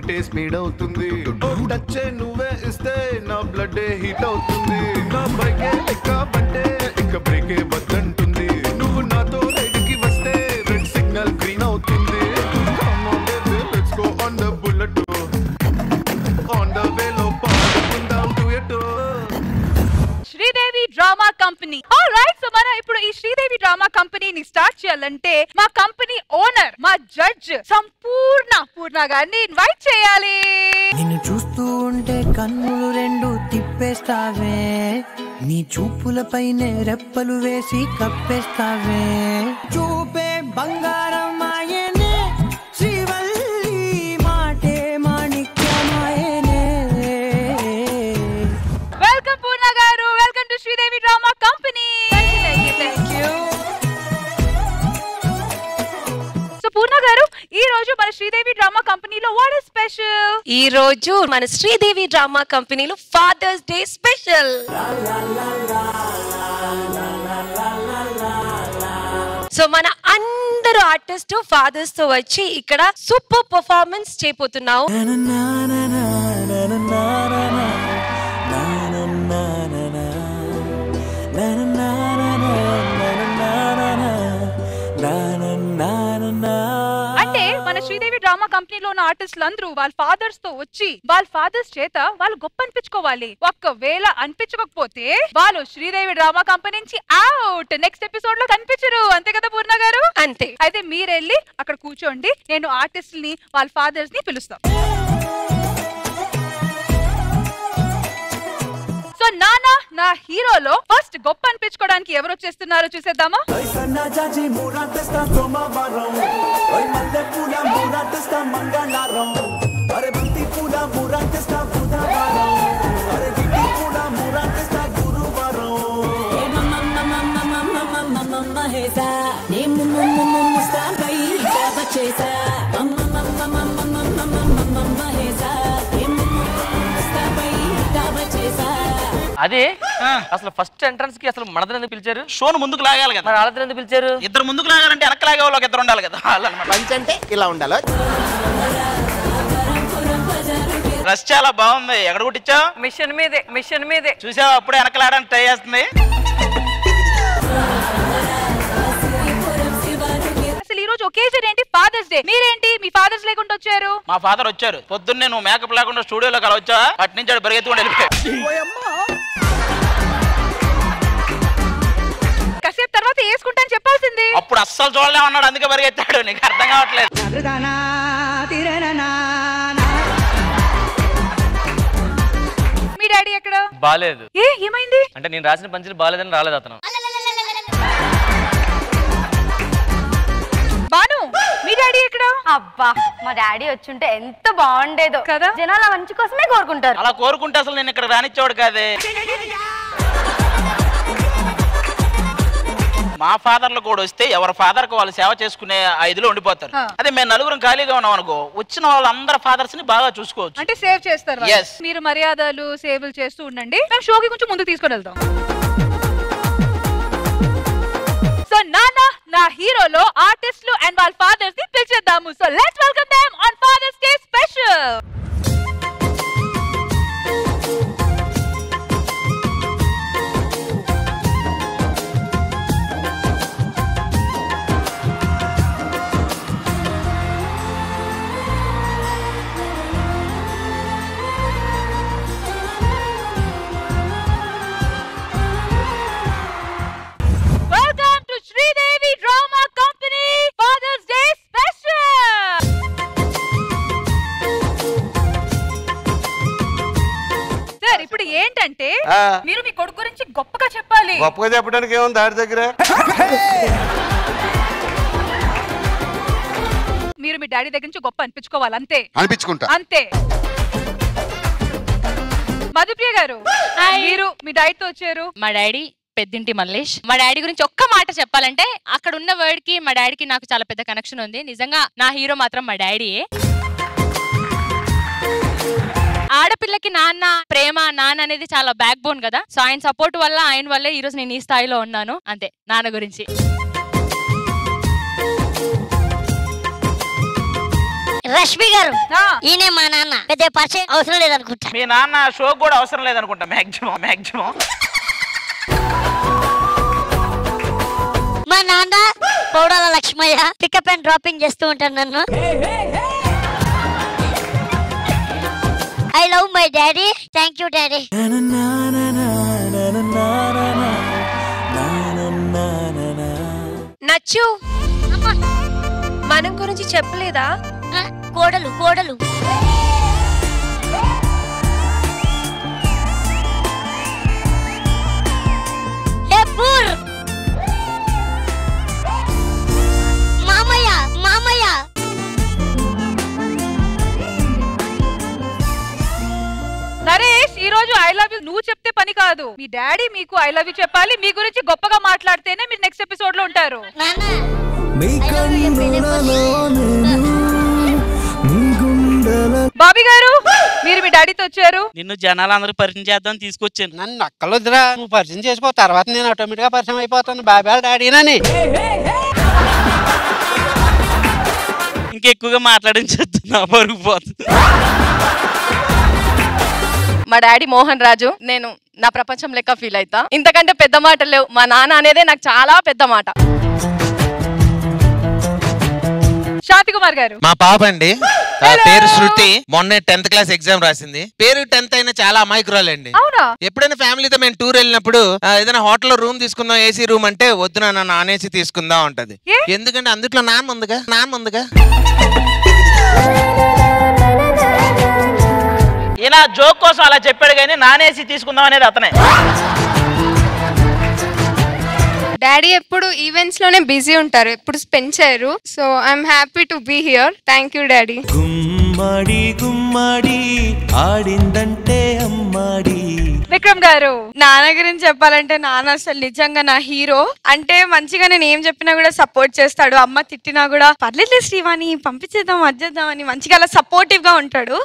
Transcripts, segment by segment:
హార్టే speed అవుతుంది. Touch నువ్వే ఇస్తే నా బ్లడ్ హీట్ అవుతుంది. నా బైకే ఎక్కాబంటే ఇక బ్రేకే వద్దంటుంది. నువ్వు నాతో రైడ్ కి వస్తే రెడ్ సిగ్నల్ గ్రీన్ అవుతుంది. Let's go on the bullet on the వేలో పాడుకుందాం duet. Sridevi drama company. Alright, so మనం ఇప్పుడు ఈ శ్రీదేవి డ్రామా కంపెనీని స్టార్ట్ చేయాలంటే మా కంపెనీ ఓనర్, మా జడ్జ్ పూర్ణ గారిని ఇన్వైట్ చేయాలి. నిన్ను చూస్తూ ఉంటే కన్నులు రెండు తిప్పేస్తావే, నీ చూపులపైనే రెప్పలు వేసి కప్పేస్తావే. చూపే బంగారం ఆయనే, శ్రీవల్లి మాటే మాణిక్యమాయనే. Welcome Purna garu, welcome to Sridevi drama company. Thank you. So Purna garu, ఈ రోజు మన శ్రీదేవి డ్రామా కంపెనీలో వాట్ ఇస్ స్పెషల్? ఈ రోజు మన శ్రీదేవి డ్రామా కంపెనీలో ఫాదర్స్ డే స్పెషల్. సో మన అందరూ ఆర్టిస్ట్ ఫాదర్స్ తో వచ్చి ఇక్కడ సూపర్ పర్ఫార్మెన్స్ చేయబోతున్నావు. అంటే మన శ్రీదేవి డ్రామా కంపెనీలో ఉన్న ఆర్టిస్టులు అందరూ వాళ్ళ ఫాదర్స్ తో వచ్చి వాళ్ళ ఫాదర్స్ చేత వాళ్ళు గొప్ప అనిపించుకోవాలి. ఒక్కవేళ అనిపించకపోతే వాళ్ళు శ్రీదేవి డ్రామా కంపెనీ నుంచి అవుట్, నెక్స్ట్ ఎపిసోడ్ లో కనిపించరు. అంతే కదా పూర్ణ గారు? అంతే. అయితే మీరెళ్ళి అక్కడ కూర్చోండి, నేను ఆర్టిస్టుల్ని వాళ్ళ ఫాదర్స్ ని పిలుస్తాం. సో నానా నా హీరోలో ఫస్ట్ గొప్ప అనిపించుకోవడానికి ఎవరు వచ్చేస్తున్నారో చూసేద్దామా? అదే అసలు ఫస్ట్ ఎంట్రన్స్ కి అసలు మనదని ఎందుకు పిలిచారు? షోను ముందుకు లాగాలి కదా. మరి వాళ్ళని ఎందుకు పిలిచారు? ఇద్దరు ముందుకు లాగాలంటే వెనక లాగే వాళ్ళకి ఇద్దరు ఉండాలి కదా. పంచ్ అంటే ఇలా ఉండాలి. డ్రెస్ చాలా బాగుంది. ఎక్కడ కుట్టించావు? మిషన్ మీదే చూసావా, అప్పుడే వెనకలాడడానికి ట్రై చేస్తుంది. అసలు ఈ రోజు ఒకేజన్ ఏంటి? Father's Day. మీరేంటి మీ ఫాదర్స్ లేకుండా వచ్చారు? మా ఫాదర్ వచ్చారు పొద్దున్నే, నువ్వు మేకప్ లేకుండా స్టూడియోలోకి అలా వచ్చావా? అటు నుంచి పరిగెత్తుకుంటూ వెళ్ళిపోయాడు. కాసేపు తర్వాత వేసుకుంటాను చెప్పాల్సింది. అప్పుడు అస్సలు చూడలే అన్నాడు, అందుకే పరిగెత్తాడు. నీకు అర్థం కావట్లేదు. మీ డాడీ ఎక్కడ? బాలేదు. ఏమైంది? అంటే నేను రాసిన పంచులు బాలేదని రాలేదు అతను. బాను, మీ డాడీ ఎక్కడ? అబ్బా, మా డాడీ వచ్చుంటే ఎంత బాగుండేదో కదా. జనాల మంచి కోసమే కోరుకుంటారు. అలా కోరుకుంటే అసలు నేను ఇక్కడ రానిచ్చేవాడు కాదే. మా ఫాదర్లు కూడా వస్తే ఎవరి ఫాదర్ కు వాళ్ళు సేవ చేసుకునే ఐదులో ఉండిపోతారు. అదే మేము నలుగురం ఖాళీగా ఉన్నాం అనుకో, వచ్చిన వాళ్ళందరి ఫాదర్స్ ని బాగా చూసుకోవచ్చు. అంటే సేవ్ చేస్తారు. Yes. మీరు మర్యాదలు సేవలు చేస్తూ ఉండండి, మేము షోకి కొంచెం ముందుకు తీసుకొని వెళ్తాం. సో నానా నా హీరోలో ఆర్టిస్టులు అండ్ వాళ్ళ ఫాదర్స్ ని పిలిచేద్దాము. So let's welcome them on fathers day special. Welcome to Sridevi Drama Company Father's Day Special. Sir, ఇప్పుడు ఏంటంటే మీరు మీ కొడుకు గురించి గొప్పగా చెప్పాలి. గొప్పగా చెప్పడానికి ఏముంది దారి దగ్గర? మీరు మీ డాడీ దగ్గర నుంచి గొప్ప అనిపించుకోవాలి. అంతే, అనిపించుకుంటా అంతే. మధుప్రియ గారు, మీరు మీ డాడీ తో వచ్చారు. మా డాడీ పెద్దింటి మల్లేష్. మా డాడీ గురించి ఒక్క మాట చెప్పాలంటే అక్కడ ఉన్న వర్డ్ కి మా డాడీకి నాకు చాలా పెద్ద కనెక్షన్ ఉంది. నిజంగా నా హీరో మాత్రం మా డాడీయే. ఆడపిల్లకి నాన్న ప్రేమ, నాన్న అనేది చాలా బ్యాక్ బోన్ కదా. సో ఆయన సపోర్ట్ వల్ల, ఆయన వల్లే ఈ రోజు నేను ఈ స్థాయిలో ఉన్నాను. అంతే నాన్న గురించి. రష్మి గారు ఈయనే మా నాన్న పెద్ద పరిచయం అవసరం లేదనుకుంటా. మీ నాన్న షో కూడా అవసరం లేదనుకుంటా మాక్సిమం. మా నాన్న Poudala Lakshmaiah pickup and dropping చేస్తూ ఉంటాను నన్ను. I love my daddy. Thank you daddy. నచ్చు మనం గురించి చెప్పలేదా? కోడలు కోడలు మామయ్య మామయ్య. నరేష్, ఈ రోజు ఐ లవ్ యూ నువ్వు చెప్తే పని కాదు, మీ డాడీ మీకు ఐ లవ్ యూ చెప్పాలి. మీ గురించి గొప్పగా మాట్లాడితేనే మీరు నెక్స్ట్ ఎపిసోడ్ లో ఉంటారు. బాబీ గారు, మీరు మీ డాడీతో వచ్చారు. నిన్ను జనాలందరూ పరిచయం చేద్దాం తీసుకొచ్చాను. నన్ను అక్కలొద్దురా, నువ్వు పరిచయం చేసుకో, తర్వాత నేను ఆటోమేటిక్ గా పరిచయం అయిపోతాను. బాబా డాడీనని ఇంకెక్కువగా మాట్లాడించొద్దు, పరుగు పోతుంది. మా డాడీ మోహన్ రాజు, నేను నా ప్రపంచం లెక్క ఫీల్ అవుతా. ఇంతకంటే పెద్ద మాటలు లేవు. మా నాన్న అనేదే నాకు చాలా పెద్ద మాట. శాంతి కుమార్ గారు, మా పాప అండి, పేరు శృతి. మొన్న 10th క్లాస్ ఎగ్జామ్ రాసింది. పేరు 10th అయినా చాలా అమాయకురాలండి. ఎప్పుడైనా ఫ్యామిలీతో మేము టూర్ వెళ్ళినప్పుడు ఏదైనా హోటల్లో రూమ్ తీసుకుందాం ఏసీ రూమ్ అంటే వద్దు నాన్న ఏసీ తీసుకుందాం ఉంటది. ఎందుకంటే అందుట్లో నాన్న ఉందిగా. ఈయన జోక్ కోసం అలా చెప్పాడు కానీ నానేసి తీసుకుందాం అనేది అతనే. డాడీ ఎప్పుడు ఈవెంట్స్ లోనే బిజీ ఉంటారు, ఎప్పుడు స్పెండ్ చేయరు. So I'm happy to be here. Thank you daddy. గుమ్మడి గుమ్మడి ఆడిందంటే అమ్మాడి. విక్రమ్ గారు, నాన్న గురించి చెప్పాలంటే నాన్న అసలు నిజంగా నా హీరో. అంటే మంచిగా నేను ఏం చెప్పినా కూడా సపోర్ట్ చేస్తాడు. అమ్మ తిట్టినా కూడా పర్లేదు శ్రీవాణి పంపించేద్దాం అజ్జేద్దాం అని మంచిగా అలా సపోర్టివ్ గా ఉంటాడు.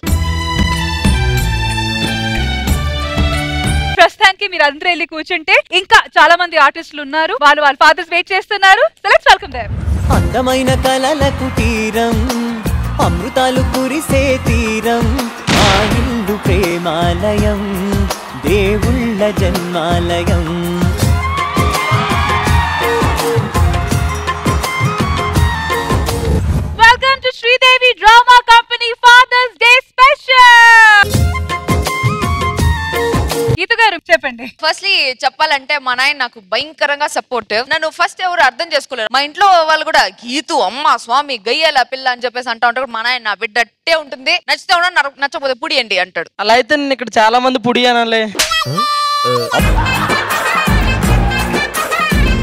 ప్రస్తుతానికి మీరు అందరూ వెళ్ళి కూర్చుంటే ఇంకా చాలా మంది ఆర్టిస్టులు ఉన్నారు, వాళ్ళ ఫాదర్స్ వెయిట్ చేస్తున్నారు. Let's welcome them. అందమైన కలలకు తీరం, అమృతాలు కురిసే తీరం, మా ఇల్లు ప్రేమాలయం, దేవుళ్ళ జన్మాలయం. Welcome to Sridevi drama company fathers day special. Geetha garu చెప్పండి. ఫస్ట్లీ చెప్పాలంటే మా నాయన నాకు భయంకరంగా సపోర్టివ్. నన్ను ఫస్ట్ ఎవరు అర్థం చేసుకోలేరు. మా ఇంట్లో వాళ్ళు కూడా గీతు అమ్మ స్వామి గయ్యాల పిల్ల అని చెప్పేసి అంటా ఉంటారు. మా నాయన నా బిడ్డట్టే ఉంటుంది, నచ్చితే ఉన్నా నచ్చకపోతే పుడియండి అంటాడు. అలా అయితే నేను ఇక్కడ చాలా మంది పుడి అనాలే.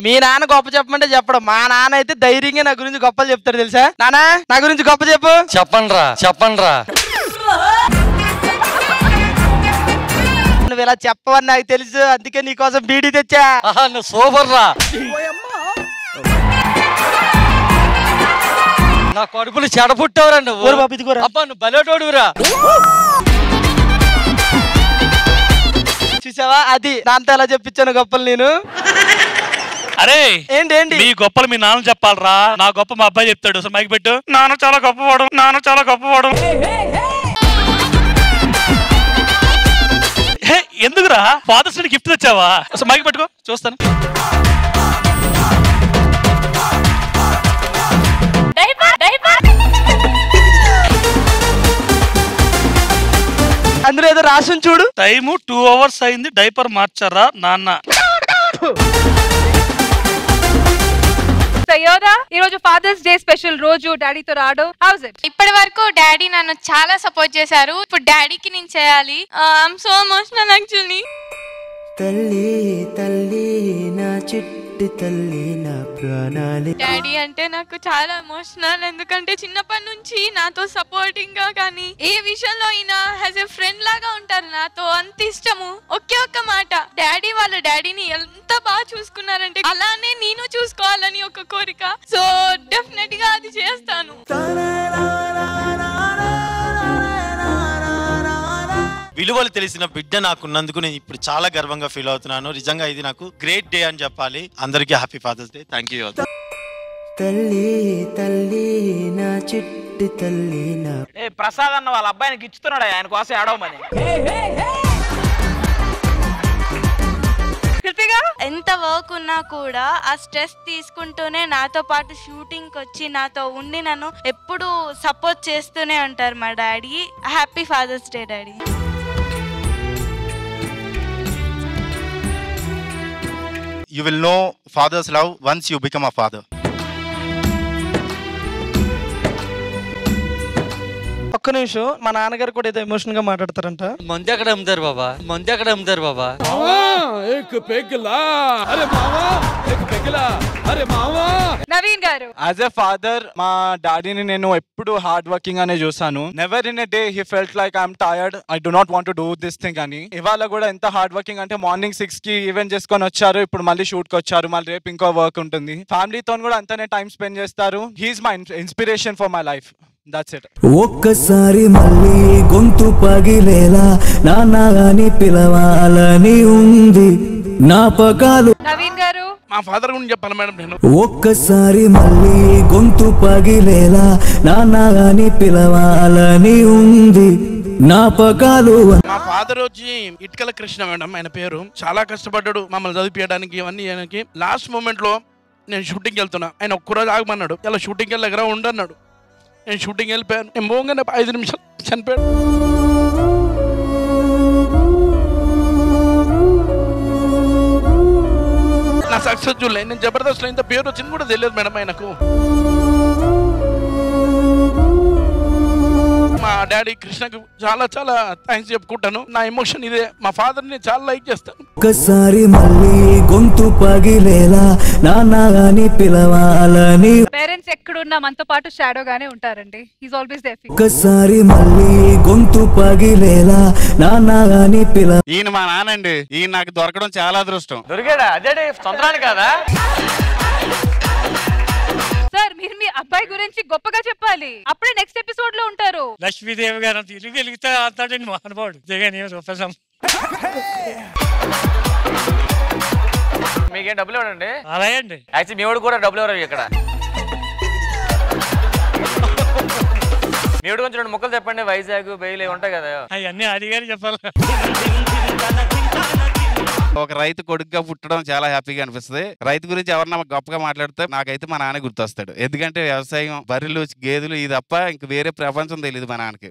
మీ నాన్న గొప్ప చెప్పమంటే చెప్పడం, మా నాన్న అయితే ధైర్యంగా నా గురించి గొప్పలు చెప్తాడు తెలుసా. నాన్న నా గురించి గొప్ప చెప్పు. చెప్పండ్రా నువ్వు ఇలా చెప్పవని నాకు తెలుసు, అందుకే నీకోసం బీడీ తెచ్చా. సూపర్ రా, నా కడుపులు చెడపుట్టవరా నువ్వు. అబ్బా నువ్వు బలేటోడురా. చూసావా, అది నాన్నతో ఎలా చెప్పించాను గొప్పలు నేను. అరే ఏంటి మీ గొప్పలు మీ నాన్న చెప్పాలరా, నా గొప్ప మా అబ్బాయి చెప్తాడు. అసలు మైక్ పెట్టు. నాన్న చాలా గొప్పవాడు. ఎందుకురా ఫాదర్స్ డే గిఫ్ట్ తెచ్చావా? అసలు మైక్ పెట్టుకో చూస్తాను. అందులో ఏదో రాసుని చూడు. టైము 2 hours అయింది, డైపర్ మార్చారా నాన్న. సయోదా, ఈ రోజు ఫాదర్స్ డే స్పెషల్ రోజు డాడీతో రావడం హౌస్ ఇట్? ఇప్పటి వరకు డాడీ నన్ను చాలా సపోర్ట్ చేశారు. ఇప్పుడు డాడీకి నేను చేయాలి. I'm so emotional actually. తల్లి తల్లి నా చిట్టి తల్లి నా ప్రాణాలి. డాడీ అంటే నాకు చాలా ఎమోషనల్. ఎందుకంటే చిన్నప్పటి నుంచి నాతో సపోర్టింగ్ గా కానీ ఏ విషయంలో అయినా యాజ్ ఎ ఫ్రెండ్ లాగా ఉంటారు. నాతో అంత ఇష్టము. ఒకే ఒక్క మాట, డాడీ వాళ్ళ డాడీని ఎంత బాగా చూసుకున్నారంటే అలానే నేను చూసుకోవాలని ఒక కోరిక. సో డెఫినెట్ గా అది చేస్తాను. విలువలు తెలిసిన బిడ్డ నాకున్నందుకు నేను ఇప్పుడు చాలా గర్వంగా ఫీల్ అవుతున్నాను. నిజంగా ఇది నాకు గ్రేట్ డే అని చెప్పాలి. అందరికీ happy Father's Day. Thank you. తల్లి తల్లి నా చిట్టి చిట్టి తల్లి నా ఏ ప్రసాద్ అన్న వాళ్ళ అబ్బాయికి ఇచ్చుతున్నాడు ఆయన కోసం ఏడవమని. ఎంత వర్క్ ఉన్నా కూడా ఆ స్ట్రెస్ తీసుకుంటూనే నాతో పాటు షూటింగ్ వచ్చి నాతో ఉండి నన్ను ఎప్పుడు సపోర్ట్ చేస్తూనే ఉంటారు మా daddy. Happy Father's Day daddy. You will know father's love once you become a father. ఒక్క నిమిషం, మా నాన్నగారు కూడా ఏదో ఎమోషన్ గా మాట్లాడతారంట. మంది ఎక్కడ అమ్ముతారు బాబా, మంది ఎక్కడ అమ్ముతారు బాబా. నవీన్ గారు, యాజ్ ఎ ఫాదర్ మా డాడీని నేను ఎప్పుడు హార్డ్ వర్కింగ్ అనే చూసాను. Never in a day he felt like I'm tired, I do not want to do this thing అని. ఇవాళ కూడా ఎంత హార్డ్ వర్కింగ్ అంటే మార్నింగ్ 6 కి ఈవెంట్ చేసుకొని వచ్చారు, ఇప్పుడు మళ్ళీ షూట్ కి వచ్చారు, మళ్ళీ రేపు ఇంకో వర్క్ ఉంటుంది. ఫ్యామిలీతో కూడా అంతనే టైం స్పెండ్ చేస్తారు. He is my inspiration for my life. That's it. ఒక్కసారి మళ్ళీ గొంతు పగిలేలా నాన్నగాని పిలవాలని ఉంది జ్ఞాపకాలు. నవీన్ గారు, మా ఫాదర్ గురించి చెప్పాలి మేడం నేను. ఒక్కసారి మళ్ళీ గొంతు పగిలేలా నాన్నగాని పిలవాలని ఉంది జ్ఞాపకాలు. మా ఫాదర్ వచ్చి ఇటుకల కృష్ణ మేడం, ఆయన పేరు. చాలా కష్టపడ్డాడు మమ్మల్ని చదివించడానికి, ఇవన్నీ ఆయనకి. లాస్ట్ మూమెంట్ లో నేను షూటింగ్కి వెళ్తున్నా, ఆయన ఒక్కరోజు ఆగమన్నాడు. ఇలా షూటింగ్కి వెళ్ళి దగ్గర ఉండన్నాడు. నేను షూటింగ్ వెళ్ళిపోయాను. నేను పోగానే 5 నిమిషాలు చనిపోయాడు. నా సక్సెస్ చూడలే. నేను జబర్దస్త్ లో ఇంత పేరు వచ్చింది కూడా తెలియదు మేడం ఆయనకు. మా డాడీ కృష్ణకు చాలా చాలా థ్యాంక్స్ చెప్పుకుంటాను. నా ఎమోషన్ ఇదే. మా ఫాదర్ ని చాలా లైక్ చేస్తాను. ఒక్కసారి మళ్ళీ గొంతు పగిలేలా నాన్నగాని పిలవాలని. పేరెంట్స్ ఎక్కడున్నా మనతో పాటు షాడో గానే ఉంటారండి. He's always there. ఒక్కసారి మళ్ళీ గొంతు పగిలేలా నాన్నగాని పిల. ఈయన మా నానండి. ఈయన నాకు దొరకడం చాలా అదృష్టం. దొరికాడా? అదే సొంతరాని కాదా? సార్, మీరు మీ అబ్బాయి గురించి గొప్పగా చెప్పాలి. అప్పుడే నెక్స్ట్ ఎపిసోడ్ లో ఉంటారు. లక్ష్మీదేవి గారు తిరిగి వెలిగితే అంతాడండి మహానుభావుడు. జగన్ మీకేం డబ్బులు ఇవ్వడండి? అలాగే అండి. యాక్చువల్లీ మీ వాడు కూడా డబ్బులు ఇవ్వరు ఇక్కడ. మీ వాడు కొంచెం 2 ముక్కలు చెప్పండి. వైజాగ్ బెయిల్ ఉంటాయి కదా, అవన్నీ అడిగారు చెప్పాలి. ఒక రైతు కొడుకుగా పుట్టడం చాలా హ్యాపీగా అనిపిస్తుంది. రైతు గురించి ఎవరన్నా గొప్పగా మాట్లాడితే నాకైతే మా నాన్న గుర్తొస్తాడు. ఎందుకంటే వ్యవసాయం, బర్రెలు, గేదెలు ఇది తప్ప ఇంక వేరే ప్రపంచం తెలియదు మా నాన్నకి.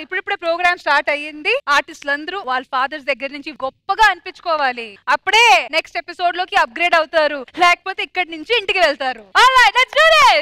ఇప్పుడిప్పుడే ప్రోగ్రామ్ స్టార్ట్ అయ్యింది. ఆర్టిస్టులు అందరూ వాళ్ళ ఫాదర్స్ దగ్గర నుంచి గొప్పగా అనిపించుకోవాలి. అప్పుడే నెక్స్ట్ ఎపిసోడ్ లోకి అప్గ్రేడ్ అవుతారు, లేకపోతే ఇక్కడి నుంచి ఇంటికి వెళ్తారు. All right, let's do this.